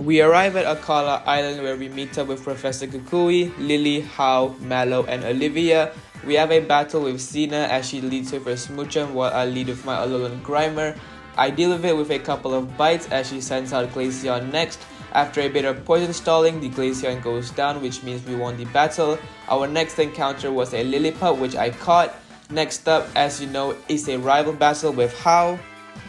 We arrive at Akala Island where we meet up with Professor Kukui, Lily, Hao, Mallow, and Olivia. We have a battle with Xena as she leads with her Smoochum while I lead with my Alolan Grimer. I deal with it with a couple of bites as she sends out Glaceon next. After a bit of poison stalling, the Glaceon goes down, which means we won the battle. Our next encounter was a Lillipup, which I caught. Next up, as you know, is a rival battle with Hao.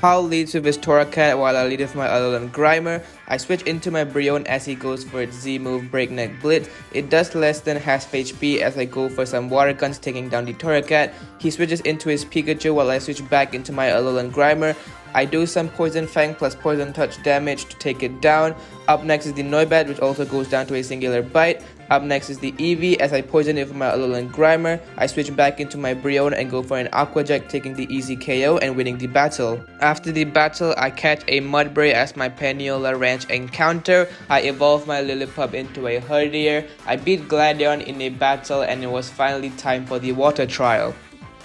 Hao leads with his Torracat while I lead with my Alolan Grimer. I switch into my Brionne as he goes for its Z-move Breakneck Blitz. It does less than half HP as I go for some Water Guns taking down the Torracat. He switches into his Pikachu while I switch back into my Alolan Grimer. I do some Poison Fang plus Poison Touch damage to take it down. Up next is the Noibat, which also goes down to a singular bite. Up next is the Eevee as I poison it with my Alolan Grimer. I switch back into my Brionne and go for an Aqua Jet, taking the easy KO and winning the battle. After the battle, I catch a Mudbray as my Paniyola Ranch encounter. I evolve my Lillipup into a Herdier. I beat Gladion in a battle and it was finally time for the water trial.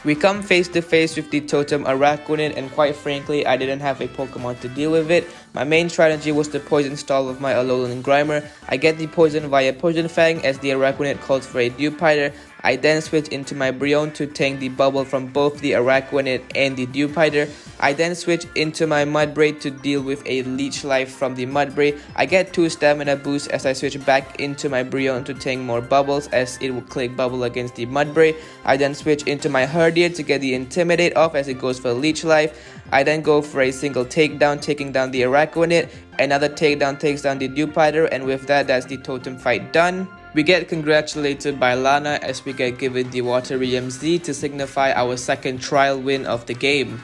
We come face to face with the Totem Araquanid, and quite frankly, I didn't have a Pokemon to deal with it. My main strategy was to Poison Stall with my Alolan Grimer. I get the poison via Poison Fang as the Araquanid calls for a Dewpider. I then switch into my Brionne to tank the bubble from both the Araquanid and the Dewpider. I then switch into my Mudbray to deal with a Leech Life from the Mudbray. I get 2 stamina boosts as I switch back into my Brionne to tank more bubbles as it will click bubble against the Mudbray. I then switch into my Herdier to get the Intimidate off as it goes for Leech Life. I then go for a single takedown, taking down the Araquanid. Another takedown takes down the Dewpider, and with that, that's the Totem fight done. We get congratulated by Lana as we get given the Water EMZ to signify our second trial win of the game.